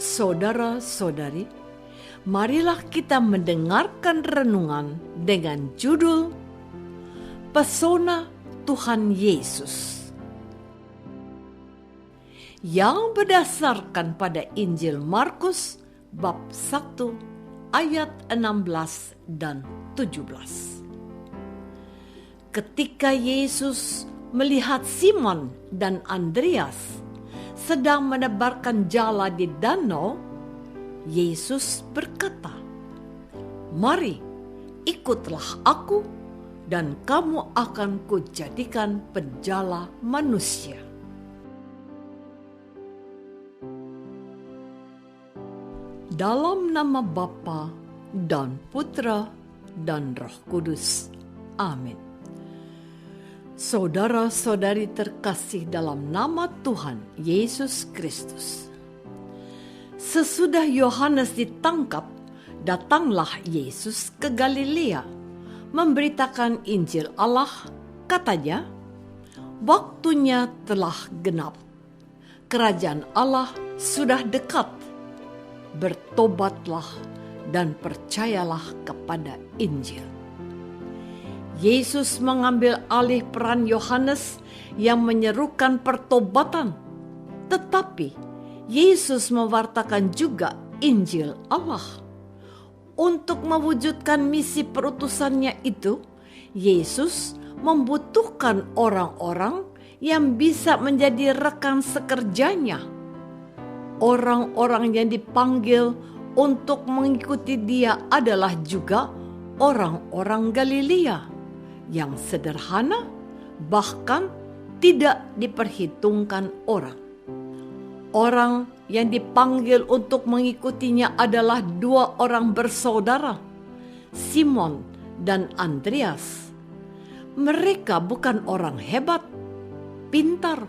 Saudara-saudari, marilah kita mendengarkan renungan dengan judul Pesona Tuhan Yesus, yang berdasarkan pada Injil Markus bab 1 ayat 16 dan 17. Ketika Yesus melihat Simon dan Andreas sedang menebarkan jala di danau, Yesus berkata, "Mari, ikutlah aku, dan kamu akan kujadikan penjala manusia." Dalam nama Bapa dan Putra dan Roh Kudus. Amin. Saudara-saudari terkasih dalam nama Tuhan Yesus Kristus. Sesudah Yohanes ditangkap, datanglah Yesus ke Galilea, memberitakan Injil Allah. Katanya, "Waktunya telah genap. Kerajaan Allah sudah dekat. Bertobatlah dan percayalah kepada Injil." Yesus mengambil alih peran Yohanes yang menyerukan pertobatan, tetapi Yesus mewartakan juga Injil Allah. Untuk mewujudkan misi perutusannya itu, Yesus membutuhkan orang-orang yang bisa menjadi rekan sekerjanya. Orang-orang yang dipanggil untuk mengikuti Dia adalah juga orang-orang Galilea yang sederhana, bahkan tidak diperhitungkan orang. Orang yang dipanggil untuk mengikutinya adalah dua orang bersaudara, Simon dan Andreas. Mereka bukan orang hebat, pintar,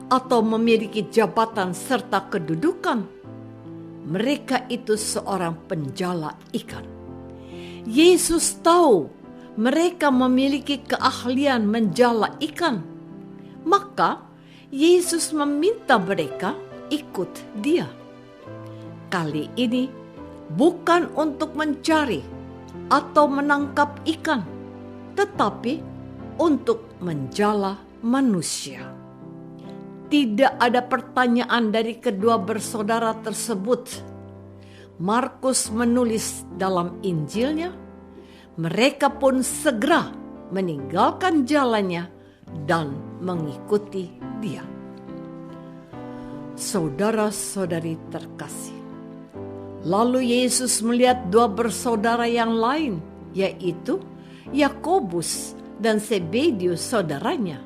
atau memiliki jabatan serta kedudukan. Mereka itu seorang penjala ikan. Yesus tahu mereka memiliki keahlian menjala ikan. Maka Yesus meminta mereka ikut Dia. Kali ini bukan untuk mencari atau menangkap ikan, tetapi untuk menjala manusia. Tidak ada pertanyaan dari kedua bersaudara tersebut. Markus menulis dalam Injilnya, mereka pun segera meninggalkan jalannya dan mengikuti Dia. Saudara-saudari terkasih, lalu Yesus melihat dua bersaudara yang lain, yaitu Yakobus dan Zebedius saudaranya.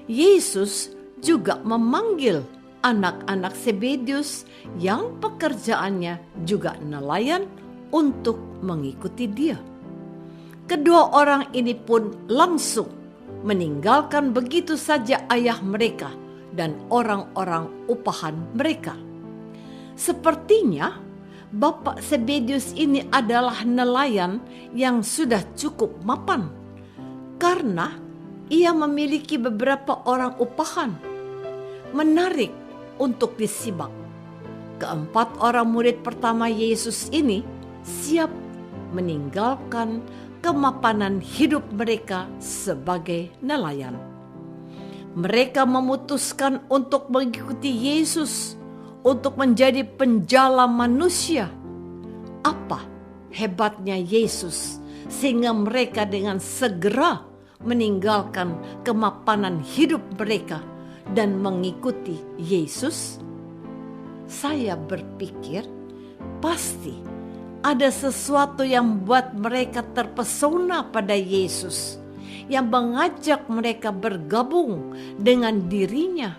Yesus juga memanggil anak-anak Zebedius yang pekerjaannya juga nelayan untuk mengikuti Dia. Kedua orang ini pun langsung meninggalkan begitu saja ayah mereka dan orang-orang upahan mereka. Sepertinya Bapak Zebedius ini adalah nelayan yang sudah cukup mapan, karena ia memiliki beberapa orang upahan. Menarik untuk disimak. Keempat orang murid pertama Yesus ini siap meninggalkan kemapanan hidup mereka sebagai nelayan. Mereka memutuskan untuk mengikuti Yesus untuk menjadi penjala manusia. Apa hebatnya Yesus sehingga mereka dengan segera meninggalkan kemapanan hidup mereka dan mengikuti Yesus? Saya berpikir pasti ada sesuatu yang membuat mereka terpesona pada Yesus, yang mengajak mereka bergabung dengan dirinya.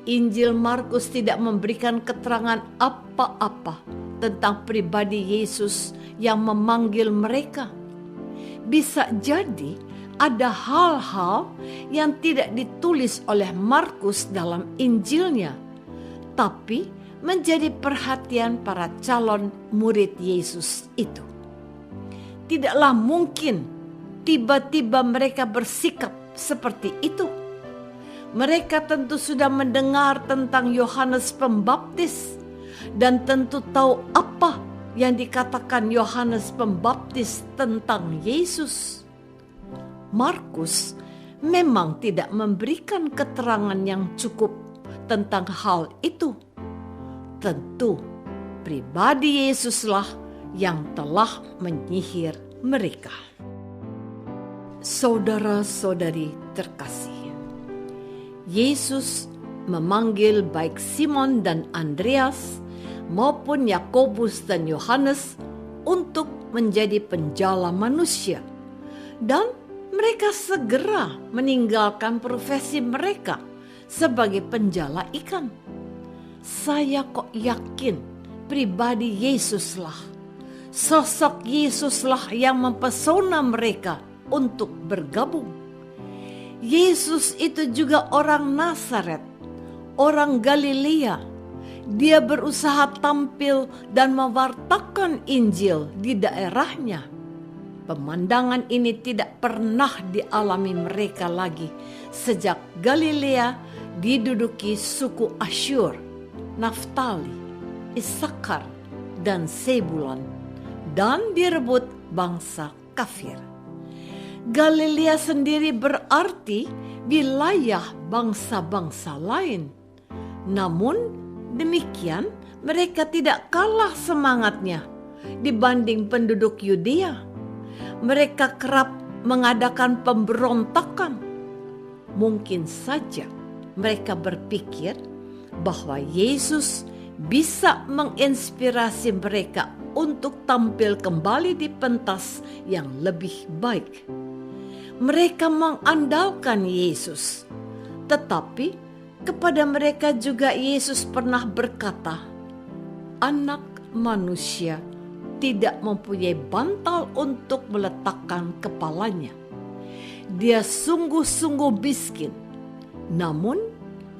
Injil Markus tidak memberikan keterangan apa-apa tentang pribadi Yesus yang memanggil mereka. Bisa jadi ada hal-hal yang tidak ditulis oleh Markus dalam Injilnya, tapi menjadi perhatian para calon murid Yesus itu. Tidaklah mungkin tiba-tiba mereka bersikap seperti itu. Mereka tentu sudah mendengar tentang Yohanes Pembaptis, dan tentu tahu apa yang dikatakan Yohanes Pembaptis tentang Yesus. Markus memang tidak memberikan keterangan yang cukup tentang hal itu. Tentu, pribadi Yesuslah yang telah menyihir mereka. Saudara-saudari terkasih, Yesus memanggil baik Simon dan Andreas maupun Yakobus dan Yohanes untuk menjadi penjala manusia, dan mereka segera meninggalkan profesi mereka sebagai penjala ikan. Saya kok yakin pribadi Yesuslah, sosok Yesuslah yang mempesona mereka untuk bergabung. Yesus itu juga orang Nazaret, orang Galilea. Dia berusaha tampil dan mewartakan Injil di daerahnya. Pemandangan ini tidak pernah dialami mereka lagi sejak Galilea diduduki suku Asyur, Naftali, Isakar, dan Sebulon, dan direbut bangsa kafir. Galilea sendiri berarti wilayah bangsa-bangsa lain. Namun demikian, mereka tidak kalah semangatnya dibanding penduduk Yudea. Mereka kerap mengadakan pemberontakan. Mungkin saja mereka berpikir bahwa Yesus bisa menginspirasi mereka untuk tampil kembali di pentas yang lebih baik. Mereka mengandalkan Yesus, tetapi kepada mereka juga Yesus pernah berkata, "Anak manusia tidak mempunyai bantal untuk meletakkan kepalanya." Dia sungguh-sungguh miskin, namun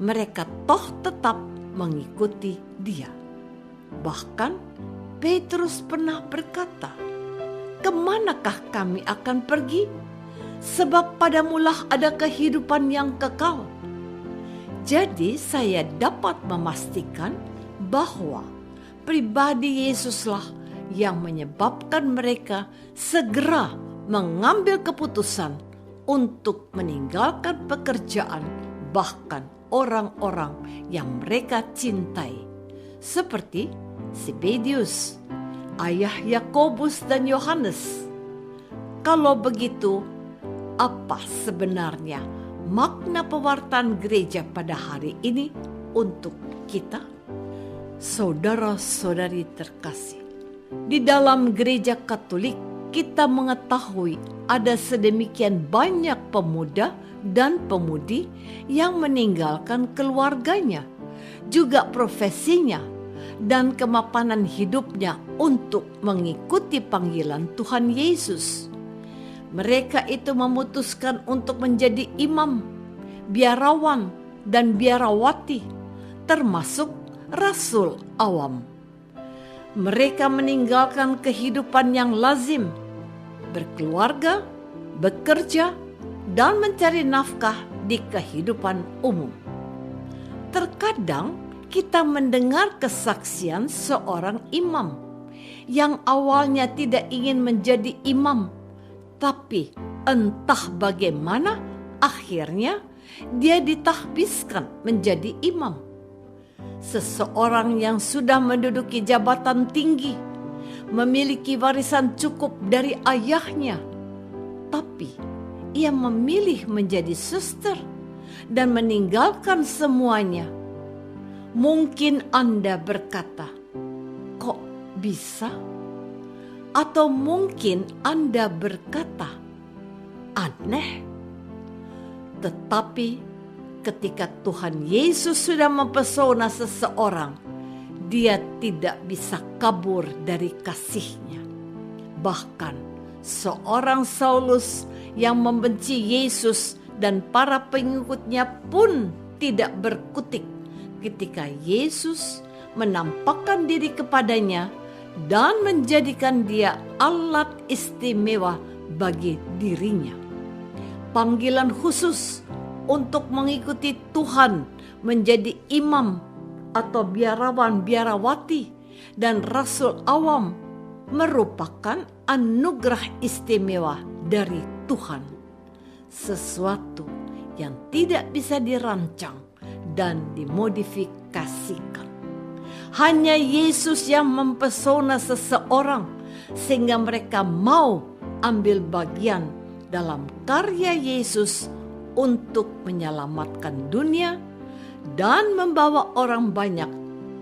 mereka toh tetap mengikuti dia. Bahkan Petrus pernah berkata, "Kemanakah kami akan pergi? Sebab padamulah ada kehidupan yang kekal." Jadi saya dapat memastikan bahwa pribadi Yesuslah yang menyebabkan mereka segera mengambil keputusan untuk meninggalkan pekerjaan, bahkan orang-orang yang mereka cintai, seperti Zebedius, ayah Yakobus dan Yohanes. Kalau begitu, apa sebenarnya makna pewartaan gereja pada hari ini untuk kita? Saudara-saudari terkasih, di dalam gereja Katolik kita mengetahui ada sedemikian banyak pemuda dan pemudi yang meninggalkan keluarganya, juga profesinya dan kemapanan hidupnya untuk mengikuti panggilan Tuhan Yesus. Mereka itu memutuskan untuk menjadi imam, biarawan, dan biarawati, termasuk rasul awam. Mereka meninggalkan kehidupan yang lazim, berkeluarga, bekerja, dan mencari nafkah di kehidupan umum. Terkadang kita mendengar kesaksian seorang imam yang awalnya tidak ingin menjadi imam, tapi entah bagaimana akhirnya dia ditahbiskan menjadi imam. Seseorang yang sudah menduduki jabatan tinggi, memiliki warisan cukup dari ayahnya, tapi ia memilih menjadi suster dan meninggalkan semuanya. Mungkin Anda berkata, "Kok bisa?" Atau mungkin Anda berkata, "Aneh." Tetapi ketika Tuhan Yesus sudah mempesona seseorang, dia tidak bisa kabur dari kasih-Nya. Bahkan seorang Saulus yang membenci Yesus dan para pengikutnya pun tidak berkutik ketika Yesus menampakkan diri kepadanya dan menjadikan dia alat istimewa bagi dirinya. Panggilan khusus untuk mengikuti Tuhan menjadi imam atau biarawan-biarawati dan rasul awam merupakan anugerah istimewa dari Tuhan, sesuatu yang tidak bisa dirancang dan dimodifikasikan. Hanya Yesus yang mempesona seseorang sehingga mereka mau ambil bagian dalam karya Yesus untuk menyelamatkan dunia dan membawa orang banyak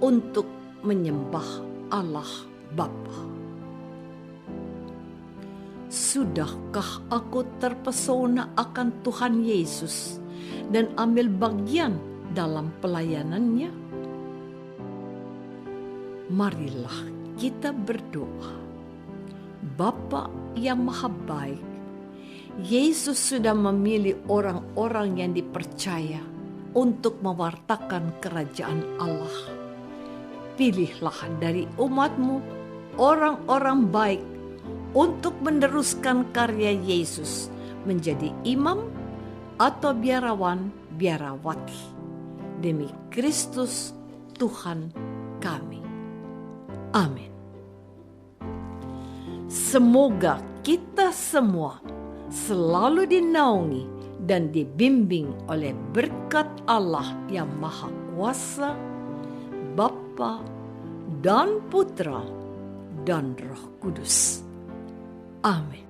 untuk menyembah Allah Bapa. Sudahkah aku terpesona akan Tuhan Yesus dan ambil bagian dalam pelayanannya? Marilah kita berdoa. Bapa yang Maha Baik, Yesus sudah memilih orang-orang yang dipercaya untuk mewartakan kerajaan Allah. Pilihlah dari umat-Mu orang-orang baik untuk meneruskan karya Yesus menjadi imam atau biarawan-biarawati demi Kristus Tuhan kami. Amin. Semoga kita semua selalu dinaungi dan dibimbing oleh berkat Allah yang Maha Kuasa, Bapa dan Putra dan Roh Kudus. Amin.